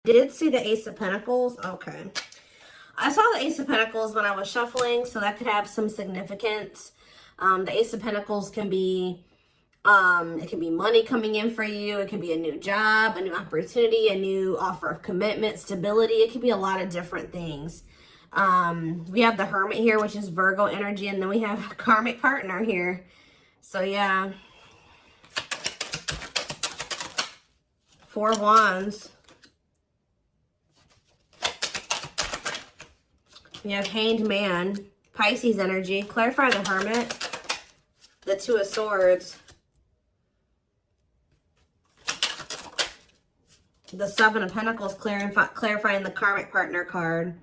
Did see the Ace of Pentacles. Okay. I saw the Ace of Pentacles when I was shuffling, so that could have some significance. The Ace of Pentacles can be, it can be money coming in for you. It can be a new job, a new opportunity, a new offer of commitment, stability. It could be a lot of different things. We have the Hermit here, which is Virgo energy, and then we have a karmic partner here. So yeah. 4 of Wands. We have Hanged Man, Pisces energy. Clarify the Hermit. The 2 of Swords. The 7 of Pentacles, clarifying the karmic partner card.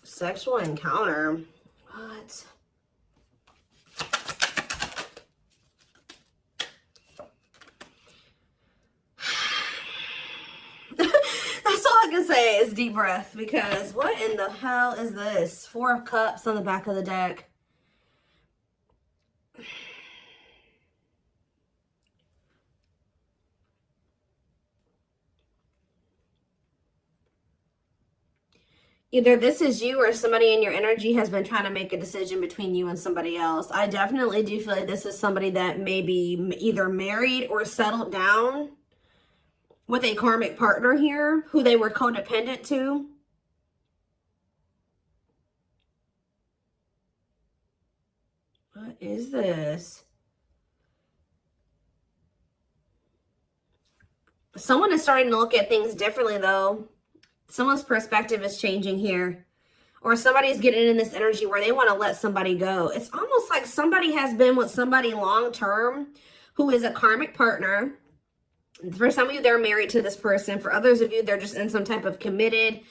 Sexual encounter. What? That's all I can say is deep breath, because what in the hell is this? 4 of Cups on the back of the deck. Either this is you or somebody in your energy has been trying to make a decision between you and somebody else. I definitely do feel like this is somebody that may be either married or settled down with a karmic partner here who they were codependent to. What is this? Someone is starting to look at things differently, though. Someone's perspective is changing here. Or somebody's getting in this energy where they want to let somebody go. It's almost like somebody has been with somebody long-term who is a karmic partner. For some of you, they're married to this person. For others of you, they're just in some type of committed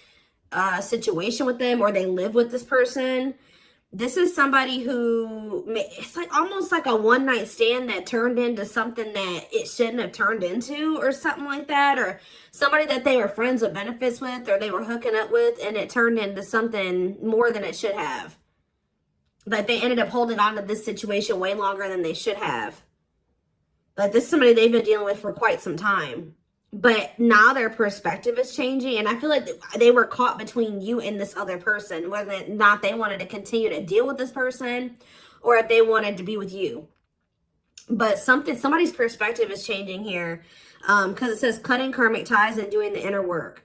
situation with them, or they live with this person. This is somebody who, it's like almost like a one-night stand that turned into something that it shouldn't have turned into, or something like that. Or somebody that they were friends with benefits with, or they were hooking up with, and it turned into something more than it should have. Like they ended up holding on to this situation way longer than they should have. Like this is somebody they've been dealing with for quite some time. But now their perspective is changing. And I feel like they were caught between you and this other person. Whether or not they wanted to continue to deal with this person, or if they wanted to be with you. But somebody's perspective is changing here. Because it says cutting karmic ties and doing the inner work.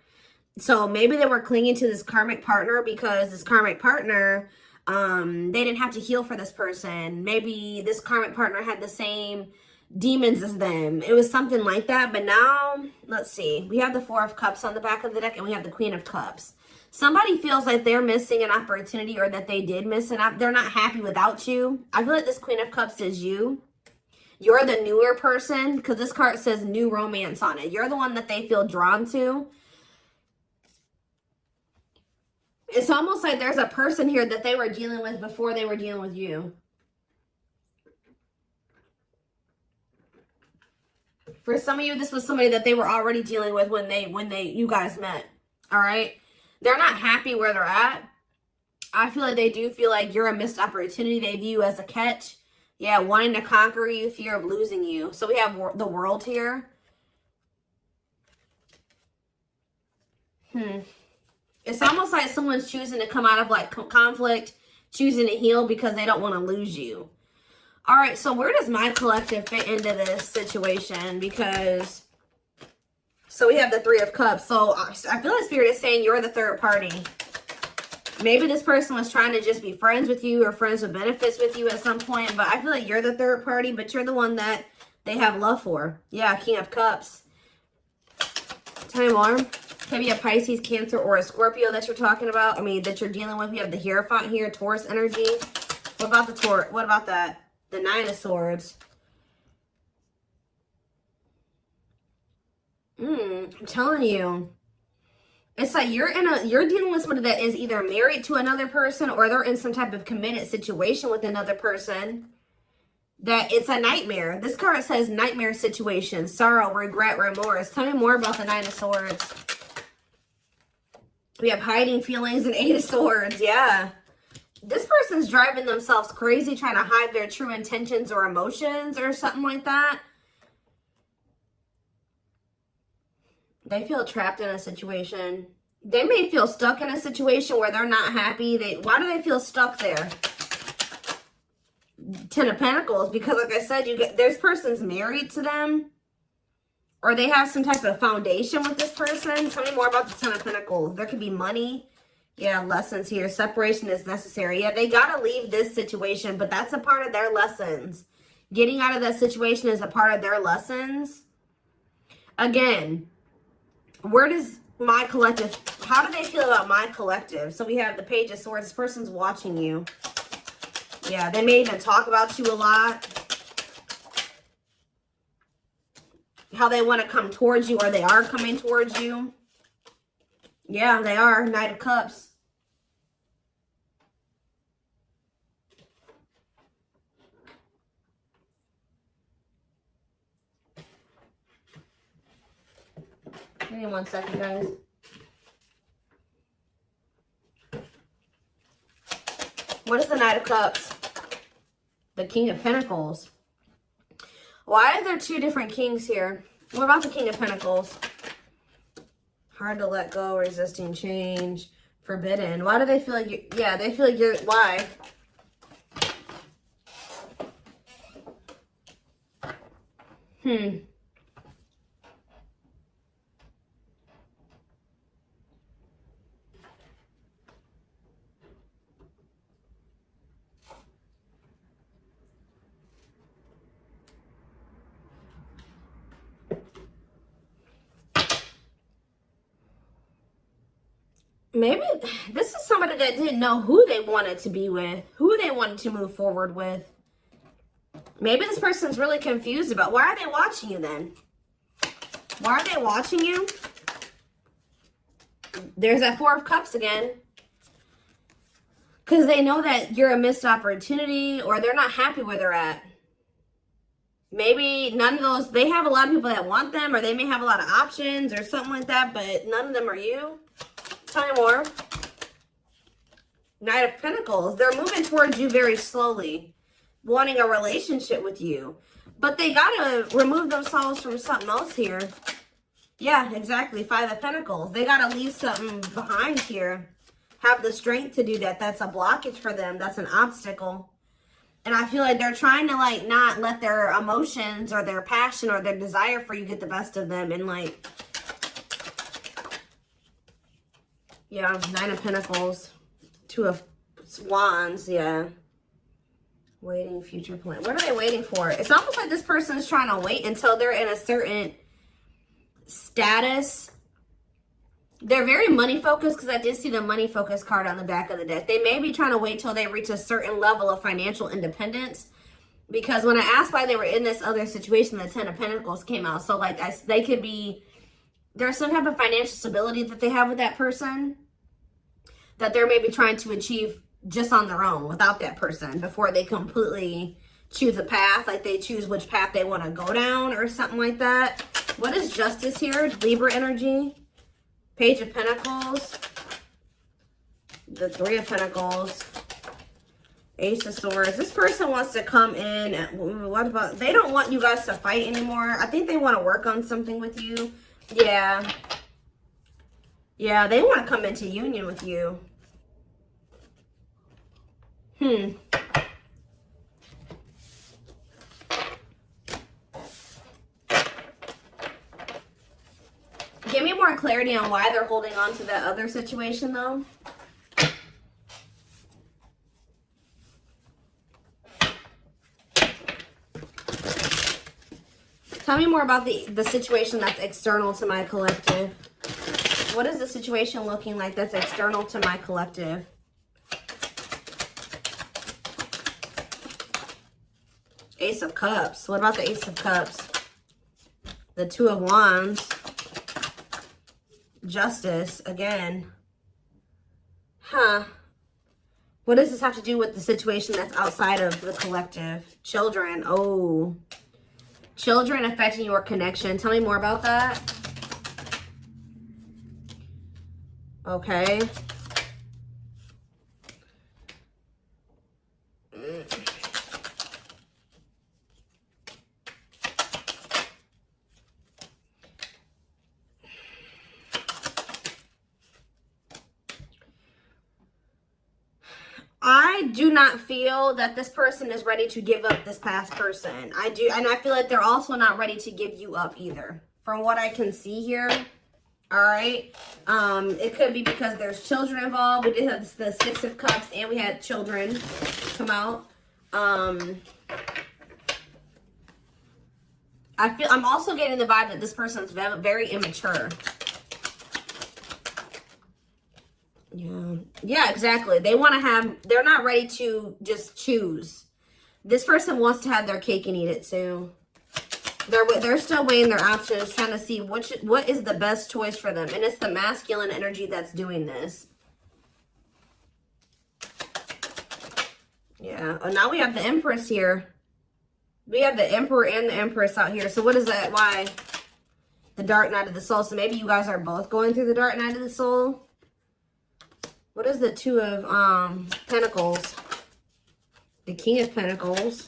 So maybe they were clinging to this karmic partner because this karmic partner, they didn't have to heal for this person. Maybe this karmic partner had the same demons as them. It was something like that. But now, let's see. We have the 4 of Cups on the back of the deck, and we have the Queen of Cups. Somebody feels like they're missing an opportunity, or that they did miss they're not happy without you. I feel like this Queen of Cups is you. You're the newer person, because this card says new romance on it. You're the one that they feel drawn to. It's almost like there's a person here that they were dealing with before they were dealing with you. For some of you, this was somebody that they were already dealing with when you guys met. All right? They're not happy where they're at. I feel like they do feel like you're a missed opportunity. They view you as a catch. Yeah, wanting to conquer you, fear of losing you. So we have the World here. It's almost like someone's choosing to come out of like conflict, choosing to heal because they don't want to lose you. All right, so where does my collective fit into this situation? Because, so we have the 3 of Cups. So I feel like Spirit is saying you're the third party. Maybe this person was trying to just be friends with you or friends with benefits with you at some point. But I feel like you're the third party, but you're the one that they have love for. Yeah, King of Cups. Tell me more. Maybe a Pisces, Cancer, or a Scorpio that you're talking about. I mean, that you're dealing with. We have the Hierophant here, Taurus energy. What about the Taurus? What about that? The 9 of Swords. I'm telling you. It's like you're dealing with somebody that is either married to another person, or they're in some type of committed situation with another person. That it's a nightmare. This card says nightmare situation, sorrow, regret, remorse. Tell me more about the 9 of Swords. We have hiding feelings and 8 of Swords. Yeah. This person's driving themselves crazy, trying to hide their true intentions or emotions or something like that. They feel trapped in a situation. They may feel stuck in a situation where they're not happy. Why do they feel stuck there? Ten of Pentacles, because like I said, this person's married to them, or they have some type of foundation with this person. Tell me more about the Ten of Pentacles. There could be money. Yeah, lessons here. Separation is necessary. Yeah, they got to leave this situation, but that's a part of their lessons. Getting out of that situation is a part of their lessons. Again, where does my collective, how do they feel about my collective? So we have the Page of Swords. This person's watching you. Yeah, they may even talk about you a lot. How they want to come towards you, or they are coming towards you. Yeah, they are. Knight of Cups. Give me 1 second, guys. What is the Knight of Cups? The King of Pentacles. Why are there two different kings here? What about the King of Pentacles? Hard to let go, resisting change, forbidden. Why do they feel like you? Yeah, they feel like you're, why? Maybe this is somebody that didn't know who they wanted to be with, who they wanted to move forward with. Maybe this person's really confused about, why are they watching you then? Why are they watching you? There's that Four of Cups again. Because they know that you're a missed opportunity, or they're not happy where they're at. Maybe none of those, they have a lot of people that want them, or they may have a lot of options or something like that, but none of them are you. Tell me more. Knight of Pentacles. They're moving towards you very slowly, wanting a relationship with you. But they got to remove themselves from something else here. Yeah, exactly. Five of Pentacles. They got to leave something behind here. Have the strength to do that. That's a blockage for them. That's an obstacle. And I feel like they're trying to, like, not let their emotions or their passion or their desire for you get the best of them. And, like, yeah, Nine of Pentacles. Two of Wands, yeah. Waiting, future plan. What are they waiting for? It's almost like this person is trying to wait until they're in a certain status. They're very money focused, because I did see the money focused card on the back of the deck. They may be trying to wait till they reach a certain level of financial independence. Because when I asked why they were in this other situation, the Ten of Pentacles came out. So, like, they could be, there's some type of financial stability that they have with that person that they're maybe trying to achieve just on their own without that person before they completely choose a path. Like, they choose which path they want to go down or something like that. What is Justice here? Libra energy. Page of Pentacles. The Three of Pentacles. Ace of Swords. This person wants to come in. What about, they don't want you guys to fight anymore. I think they want to work on something with you. Yeah. Yeah, they want to come into union with you. Give me more clarity on why they're holding on to that other situation, though. Tell me more about the situation that's external to my collective. What is the situation looking like that's external to my collective? Ace of Cups. What about the Ace of Cups? The Two of Wands. Justice again. Huh. What does this have to do with the situation that's outside of the collective? Children. Oh. Children affecting your connection. Tell me more about that. Okay. I do not feel that this person is ready to give up this past person. I do, and I feel like they're also not ready to give you up either, from what I can see here. All right. It could be because there's children involved. We did have the Six of Cups, and we had children come out. I'm also getting the vibe that this person's very immature. Yeah, exactly. They want to have, they're not ready to just choose. This person wants to have their cake and eat it too. They're still weighing their options, trying to see what is the best choice for them. And it's the masculine energy that's doing this. Yeah. Oh, now we have the Empress here. We have the Emperor and the Empress out here. So what is that? Why? The Dark Night of the Soul. So maybe you guys are both going through the Dark Night of the Soul. What is the Two of Pentacles? The King of Pentacles.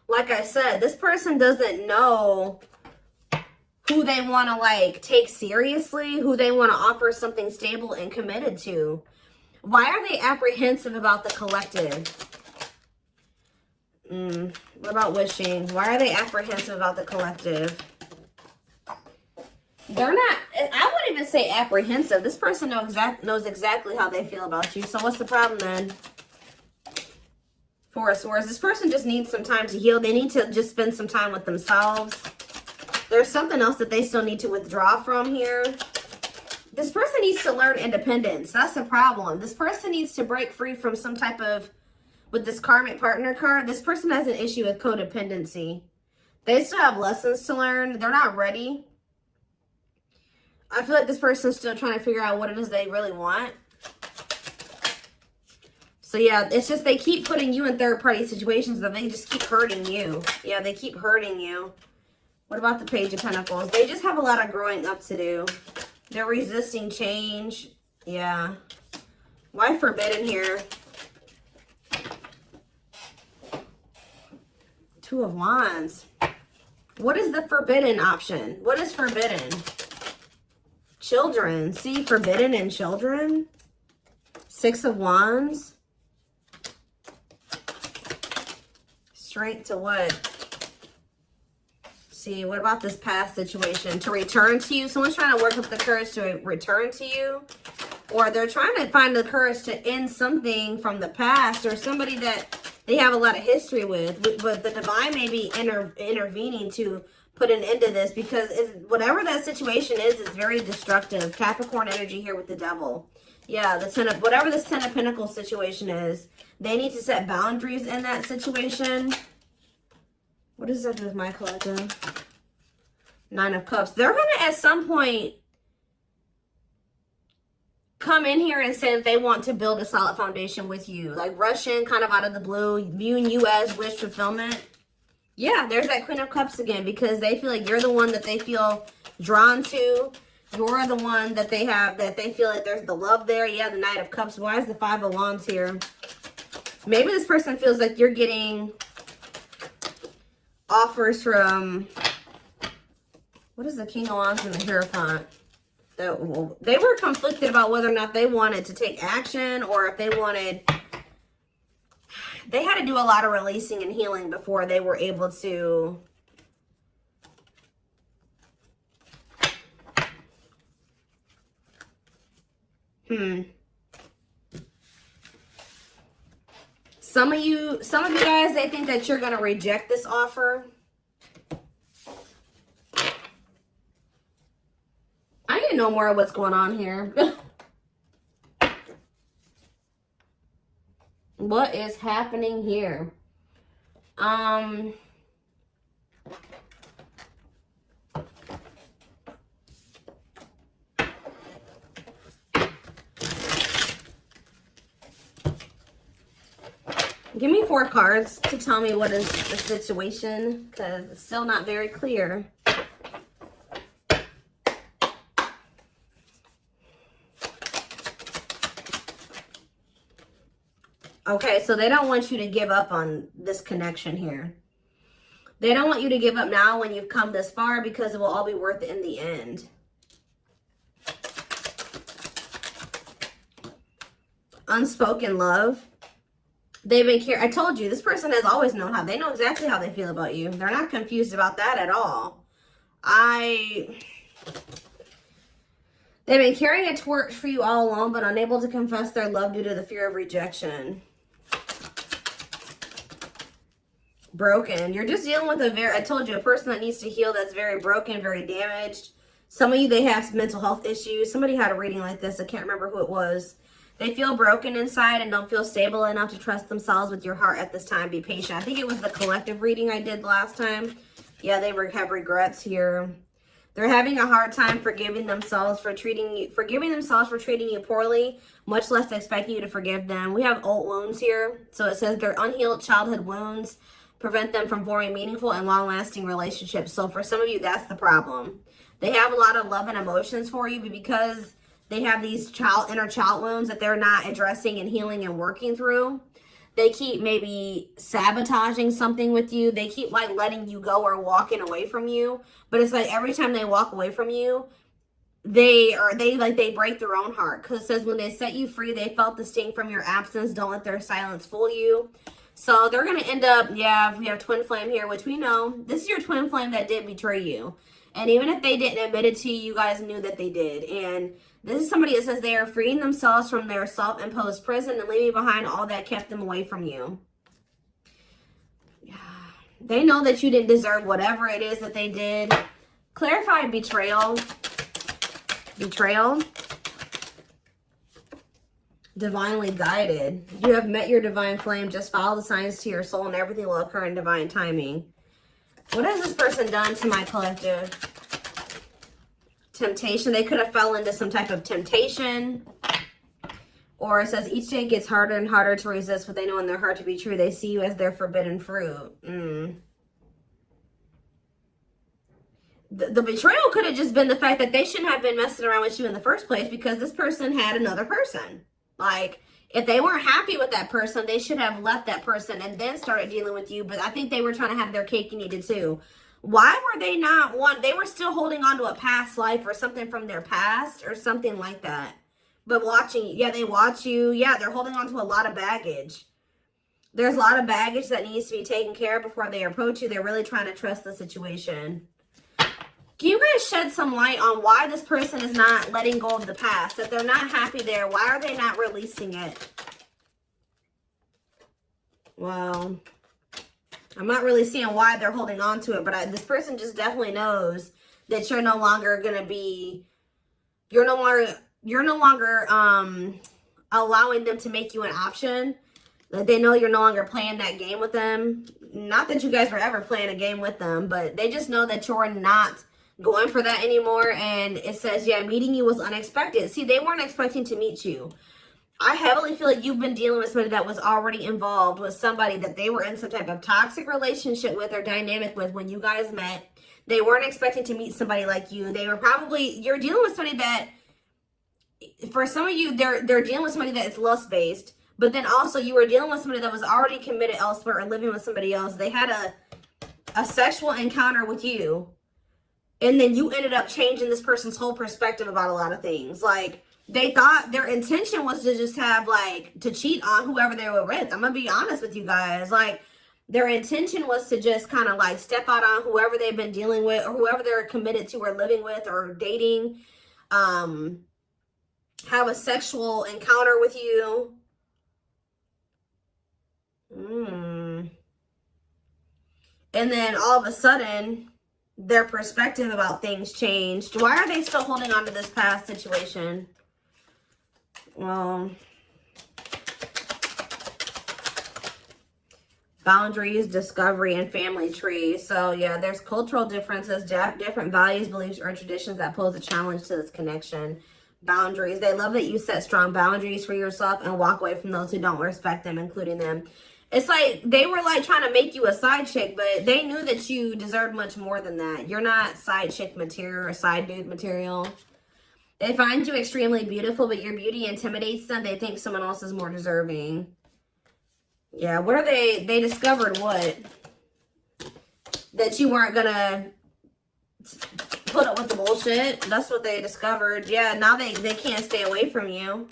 Like I said, this person doesn't know who they want to like take seriously, who they want to offer something stable and committed to. Why are they apprehensive about the collective? What about wishing? Why are they apprehensive about the collective? They're not, I wouldn't even say apprehensive. This person knows exactly how they feel about you. So what's the problem then? Four of Swords. This person just needs some time to heal. They need to just spend some time with themselves. There's something else that they still need to withdraw from here. This person needs to learn independence. That's the problem. This person needs to break free from some type of, with this karmic partner card, this person has an issue with codependency. They still have lessons to learn. They're not ready. I feel like this person's still trying to figure out what it is they really want. So yeah, it's just they keep putting you in third-party situations, but they just keep hurting you. Yeah, they keep hurting you. What about the Page of Pentacles? They just have a lot of growing up to do. They're resisting change. Yeah. Why forbidden here? Two of Wands. What is the forbidden option? What is forbidden? Children. See, forbidden and children. Six of Wands. Straight to what? See, what about this past situation? To return to you. Someone's trying to work up the courage to return to you. Or they're trying to find the courage to end something from the past. Or somebody that they have a lot of history with. But the divine may be intervening to put an end to this. Because whatever that situation is very destructive. Capricorn energy here with the Devil. Yeah, whatever this Ten of Pentacles situation is. They need to set boundaries in that situation. What does that do with my collective? Nine of Cups. They're going to, at some point, come in here and say that they want to build a solid foundation with you. Like rush in kind of out of the blue, viewing you as wish fulfillment. Yeah, there's that Queen of Cups again, because they feel like you're the one that they feel drawn to. You're the one that they have, that they feel like there's the love there. Yeah, the Knight of Cups. Why is the Five of Wands here? Maybe this person feels like you're getting offers from, what is the King of Wands and the Hierophant? They were conflicted about whether or not they wanted to take action, or if they wanted, they had to do a lot of releasing and healing before they were able to Some of you guys, they think that you're going to reject this offer. I need to know more of what's going on here. What is happening here? Give me 4 cards to tell me what is the situation, because it's still not very clear. Okay, so they don't want you to give up on this connection here. They don't want you to give up now when you've come this far, because it will all be worth it in the end. unspoken love. They've been I told you, this person has always known how. They know exactly how they feel about you. They're not confused about that at all. They've been carrying a torch for you all along, but unable to confess their love due to the fear of rejection. Broken. You're just dealing with I told you, a person that needs to heal, that's very broken, very damaged. Some of you, they have some mental health issues. Somebody had a reading like this. I can't remember who it was. They feel broken inside and don't feel stable enough to trust themselves with your heart at this time. Be patient. I think it was the collective reading I did last time. Yeah, they have regrets here. They're having a hard time forgiving themselves for treating you poorly, much less expecting you to forgive them. We have old wounds here. So it says their unhealed childhood wounds prevent them from forming meaningful and long-lasting relationships. So for some of you, that's the problem. They have a lot of love and emotions for you, but because they have these inner child wounds that they're not addressing and healing and working through, they keep maybe sabotaging something with you. They keep like letting you go or walking away from you. But it's like every time they walk away from you, they break their own heart. Because it says when they set you free, they felt the sting from your absence. Don't let their silence fool you. So they're going to end up, yeah, we have twin flame here, which we know. This is your twin flame that did betray you. And even if they didn't admit it to you, you guys knew that they did. And this is somebody that says they are freeing themselves from their self-imposed prison and leaving behind all that kept them away from you. They know that you didn't deserve whatever it is that they did. Clarify betrayal. Betrayal. Divinely guided. You have met your divine flame. Just follow the signs to your soul and everything will occur in divine timing. What has this person done to my collective? Temptation. They could have fell into some type of temptation. Or it says each day gets harder and harder to resist what they know in their heart to be true. They see you as their forbidden fruit. The betrayal could have just been the fact that they shouldn't have been messing around with you in the first place because this person had another person. Like, if they weren't happy with that person, they should have left that person and then started dealing with you. But I think they were trying to have their cake and eat it too. Why were they not they were still holding on to a past life or something from their past or something like that. But watching, yeah, they watch you. Yeah, they're holding on to a lot of baggage. There's a lot of baggage that needs to be taken care of before they approach you. They're really trying to trust the situation. Can you guys shed some light on why this person is not letting go of the past? That they're not happy there. Why are they not releasing it? Well, I'm not really seeing why they're holding on to it. But this person just definitely knows that you're no longer going to be... You're no longer allowing them to make you an option. That they know you're no longer playing that game with them. Not that you guys were ever playing a game with them. But they just know that you're not going for that anymore. And it says, yeah, meeting you was unexpected. See, they weren't expecting to meet you. I heavily feel like you've been dealing with somebody that was already involved with somebody that they were in some type of toxic relationship with or dynamic with when you guys met. They weren't expecting to meet somebody like you. They were probably, you're dealing with somebody that, for some of you, they're dealing with somebody that is lust-based. But then also you were dealing with somebody that was already committed elsewhere or living with somebody else. They had a sexual encounter with you. And then you ended up changing this person's whole perspective about a lot of things. Like, they thought their intention was to just have, like, to cheat on whoever they were with. I'm going to be honest with you guys. Like, their intention was to just kind of, like, step out on whoever they've been dealing with or whoever they're committed to or living with or dating. Have a sexual encounter with you. And then all of a sudden, their perspective about things changed. Why are they still holding on to this past situation? Well, boundaries, discovery, and family tree. So yeah, there's cultural differences, different values, beliefs, or traditions that pose a challenge to this connection. Boundaries. They love that you set strong boundaries for yourself and walk away from those who don't respect them, including them. It's like they were like trying to make you a side chick, but they knew that you deserved much more than that. You're not side chick material or side dude material. They find you extremely beautiful, but your beauty intimidates them. They think someone else is more deserving. Yeah, what are they discovered what? That you weren't gonna put up with the bullshit. That's what they discovered. Yeah, now they can't stay away from you.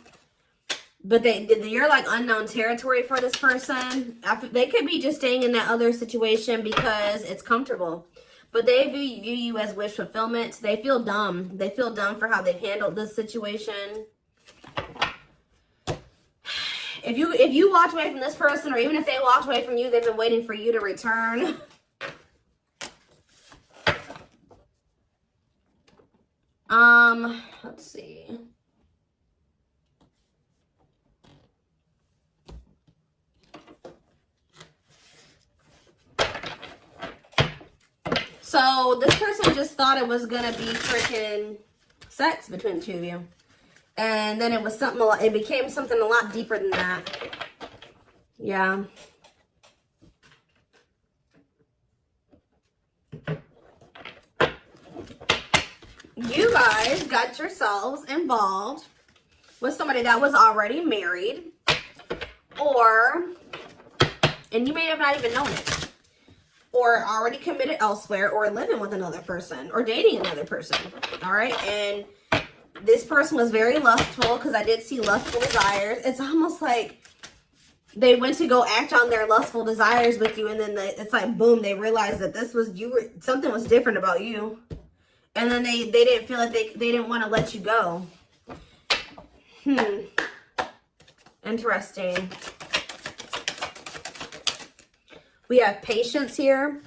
But you're like unknown territory for this person. They could be just staying in that other situation because it's comfortable. But they view you as wish fulfillment. They feel dumb. They feel dumb for how they've handled this situation. If you walked away from this person, or even if they walked away from you, they've been waiting for you to return. Let's see. So this person just thought it was gonna be freaking sex between the two of you. And then it was something, it became something a lot deeper than that. Yeah. You guys got yourselves involved with somebody that was already married, and you may have not even known it, or already committed elsewhere, or living with another person, or dating another person. All right. And this person was very lustful, because I did see lustful desires. It's almost like they went to go act on their lustful desires with you, and then it's like, boom, they realized that this was something was different about you. And then they didn't feel like they didn't want to let you go. Interesting. We have patience here.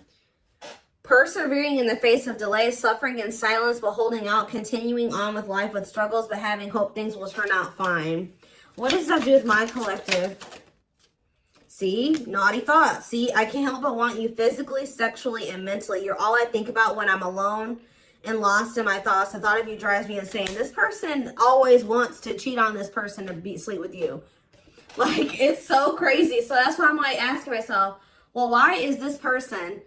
Persevering in the face of delay, suffering in silence, but holding out, continuing on with life with struggles, but having hope things will turn out fine. What does that do with my collective? See, naughty thoughts. See, I can't help but want you physically, sexually, and mentally. You're all I think about when I'm alone and lost in my thoughts. The thought of you drives me insane. This person always wants to cheat on this person to sleep with you. Like, it's so crazy. So that's why I'm like asking myself, well, why is this person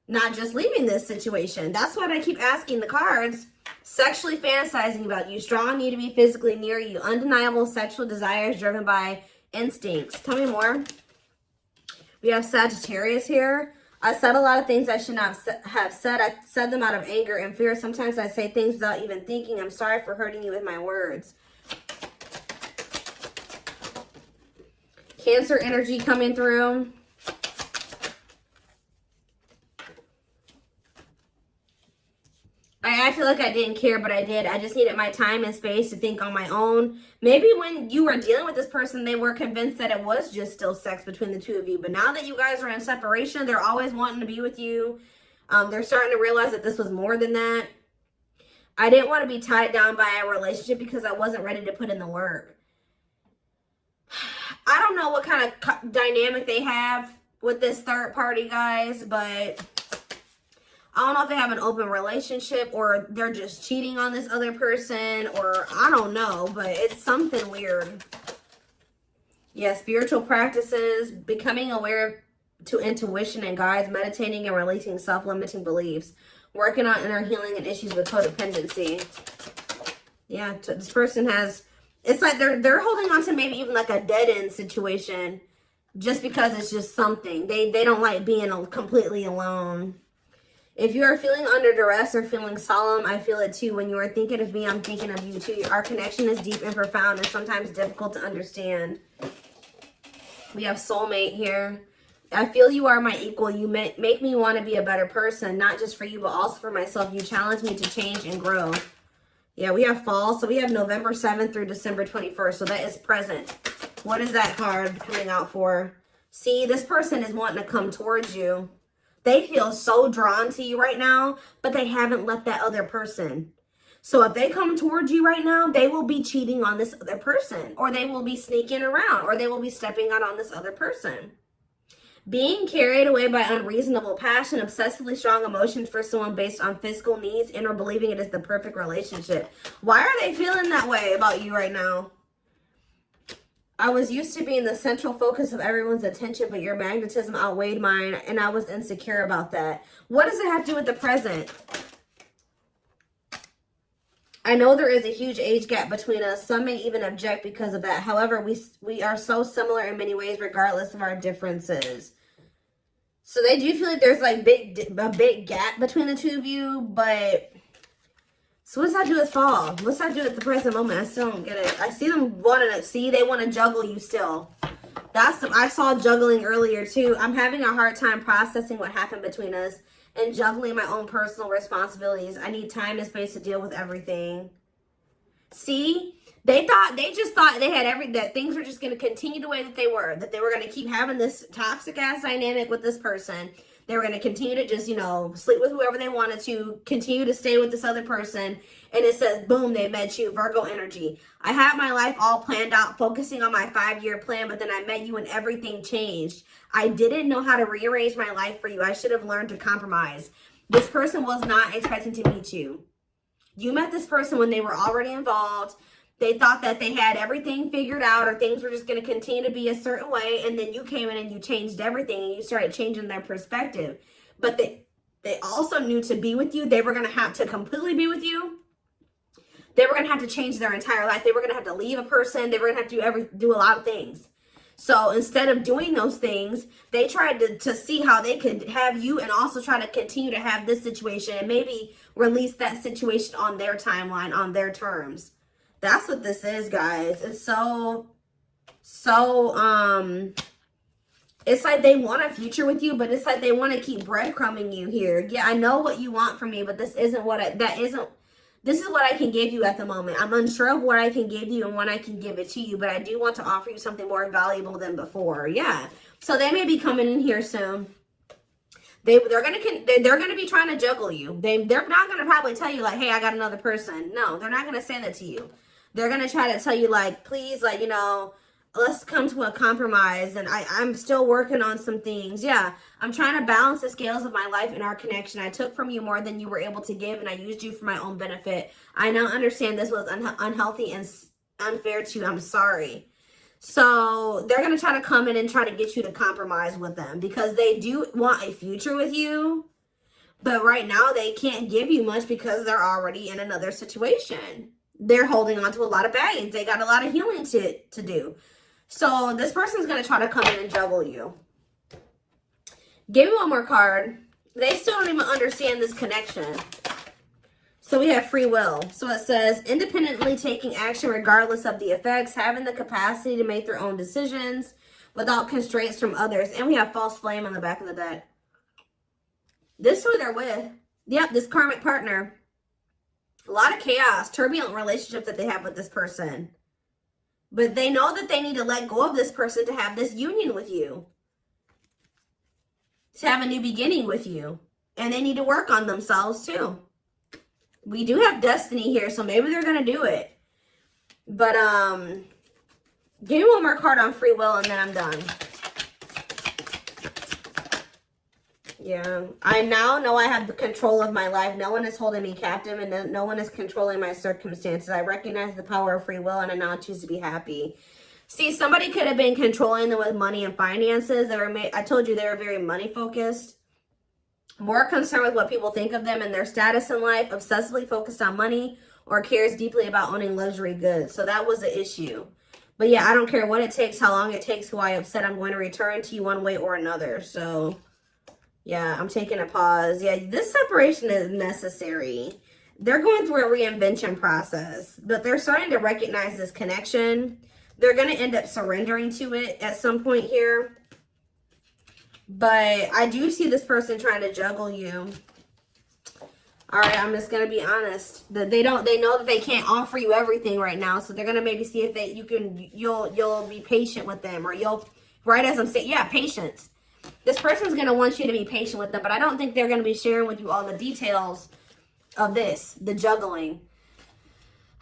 not just leaving this situation? That's what I keep asking the cards. Sexually fantasizing about you. Strong need to be physically near you. Undeniable sexual desires driven by instincts. Tell me more. We have Sagittarius here. I said a lot of things I should not have said. I said them out of anger and fear. Sometimes I say things without even thinking. I'm sorry for hurting you with my words. Cancer energy coming through. I acted like I didn't care, but I did. I just needed my time and space to think on my own. Maybe when you were dealing with this person, they were convinced that it was just still sex between the two of you. But now that you guys are in separation, they're always wanting to be with you. They're starting to realize that this was more than that. I didn't want to be tied down by a relationship because I wasn't ready to put in the work. I don't know what kind of dynamic they have with this third party, guys, but I don't know if they have an open relationship or they're just cheating on this other person, or I don't know, but it's something weird. Yeah, spiritual practices, becoming aware to intuition and guides, meditating and releasing self-limiting beliefs, working on inner healing and issues with codependency. Yeah, this person has, it's like they're holding on to maybe even like a dead-end situation just because it's just something. They don't like being completely alone. If you are feeling under duress or feeling solemn, I feel it too. When you are thinking of me, I'm thinking of you too. Our connection is deep and profound and sometimes difficult to understand. We have soulmate here. I feel you are my equal. You make me want to be a better person, not just for you, but also for myself. You challenge me to change and grow. Yeah, we have fall. So we have November 7th through December 21st. So that is present. What is that card coming out for? See, this person is wanting to come towards you. They feel so drawn to you right now, but they haven't left that other person. So if they come towards you right now, they will be cheating on this other person, or they will be sneaking around, or they will be stepping out on this other person. Being carried away by unreasonable passion, obsessively strong emotions for someone based on physical needs, and or believing it is the perfect relationship. Why are they feeling that way about you right now? I was used to being the central focus of everyone's attention, but your magnetism outweighed mine, and I was insecure about that. What does it have to do with the present? I know there is a huge age gap between us. Some may even object because of that. However, we are so similar in many ways, regardless of our differences. So they do feel like there's like a big gap between the two of you, but So what does that do with fall? What's that do at the present moment? I still don't get it. I see them wanting to, see, they want to juggle you still. I saw juggling earlier too. I'm having a hard time processing what happened between us and juggling my own personal responsibilities. I need time and space to deal with everything. See? They just thought they had that things were just going to continue the way that they were going to keep having this toxic ass dynamic with this person. They were going to continue to just, you know, sleep with whoever they wanted to, continue to stay with this other person. And it says, boom, they met you, Virgo energy. I had my life all planned out, focusing on my 5-year plan, but then I met you and everything changed. I didn't know how to rearrange my life for you. I should have learned to compromise. This person was not expecting to meet you. You met this person when they were already involved. They thought that they had everything figured out, or things were just going to continue to be a certain way. And then you came in and you changed everything, and you started changing their perspective. But they also knew to be with you, they were going to have to completely be with you. They were going to have to change their entire life. They were going to have to leave a person. They were going to have to do a lot of things. So instead of doing those things, they tried to see how they could have you and also try to continue to have this situation and maybe release that situation on their timeline, on their terms. That's what this is, guys. It's it's like they want a future with you, but it's like they want to keep breadcrumbing you here. Yeah, I know what you want from me, but this isn't what this is what I can give you at the moment. I'm unsure of what I can give you and when I can give it to you, but I do want to offer you something more valuable than before. Yeah. So they may be coming in here soon. They're gonna be trying to juggle you. They're not gonna probably tell you like, hey, I got another person. No, they're not gonna say that to you. They're gonna try to tell you like, please, like, you know, let's come to a compromise. And I'm still working on some things. Yeah, I'm trying to balance the scales of my life and our connection. I took from you more than you were able to give, and I used you for my own benefit. I now understand this was unhealthy and unfair to you. I'm sorry. So they're going to try to come in and try to get you to compromise with them because they do want a future with you. But right now they can't give you much because they're already in another situation. They're holding on to a lot of baggage. They got a lot of healing to do. So this person's going to try to come in and juggle you. Give me one more card. They still don't even understand this connection. So we have free will. So it says, independently taking action regardless of the effects, having the capacity to make their own decisions without constraints from others. And we have false flame on the back of the deck. This is who they're with. Yep, this karmic partner. A lot of chaos, turbulent relationship that they have with this person. But they know that they need to let go of this person to have this union with you. To have a new beginning with you. And they need to work on themselves too. We do have destiny here, so maybe they're going to do it. But, give me one more card on free will and then I'm done. Yeah, I now know I have the control of my life. No one is holding me captive and no one is controlling my circumstances. I recognize the power of free will and I now choose to be happy. See, somebody could have been controlling them with money and finances. I told you they were very money focused. More concerned with what people think of them and their status in life. Obsessively focused on money or cares deeply about owning luxury goods. So that was the issue. But yeah, I don't care what it takes, how long it takes, who I upset. I'm going to return to you one way or another. So yeah, I'm taking a pause. Yeah, this separation is necessary. They're going through a reinvention process, but they're starting to recognize this connection. They're going to end up surrendering to it at some point here. But I do see this person trying to juggle you. All right, I'm just going to be honest. They know that they can't offer you everything right now, so they're going to maybe see if you'll be patient with them, or right as I'm saying, yeah, patience. This person's going to want you to be patient with them, but I don't think they're going to be sharing with you all the details of this, the juggling.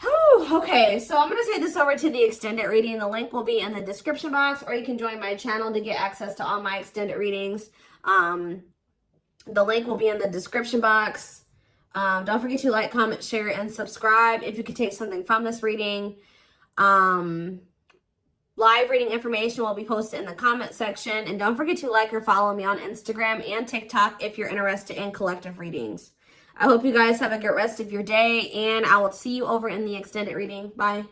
Whew, okay, so I'm going to take this over to the extended reading. The link will be in the description box, or you can join my channel to get access to all my extended readings. The link will be in the description box. Don't forget to like, comment, share, and subscribe if you could take something from this reading. Live reading information will be posted in the comment section. And don't forget to like or follow me on Instagram and TikTok if you're interested in collective readings. I hope you guys have a good rest of your day, and I will see you over in the extended reading. Bye.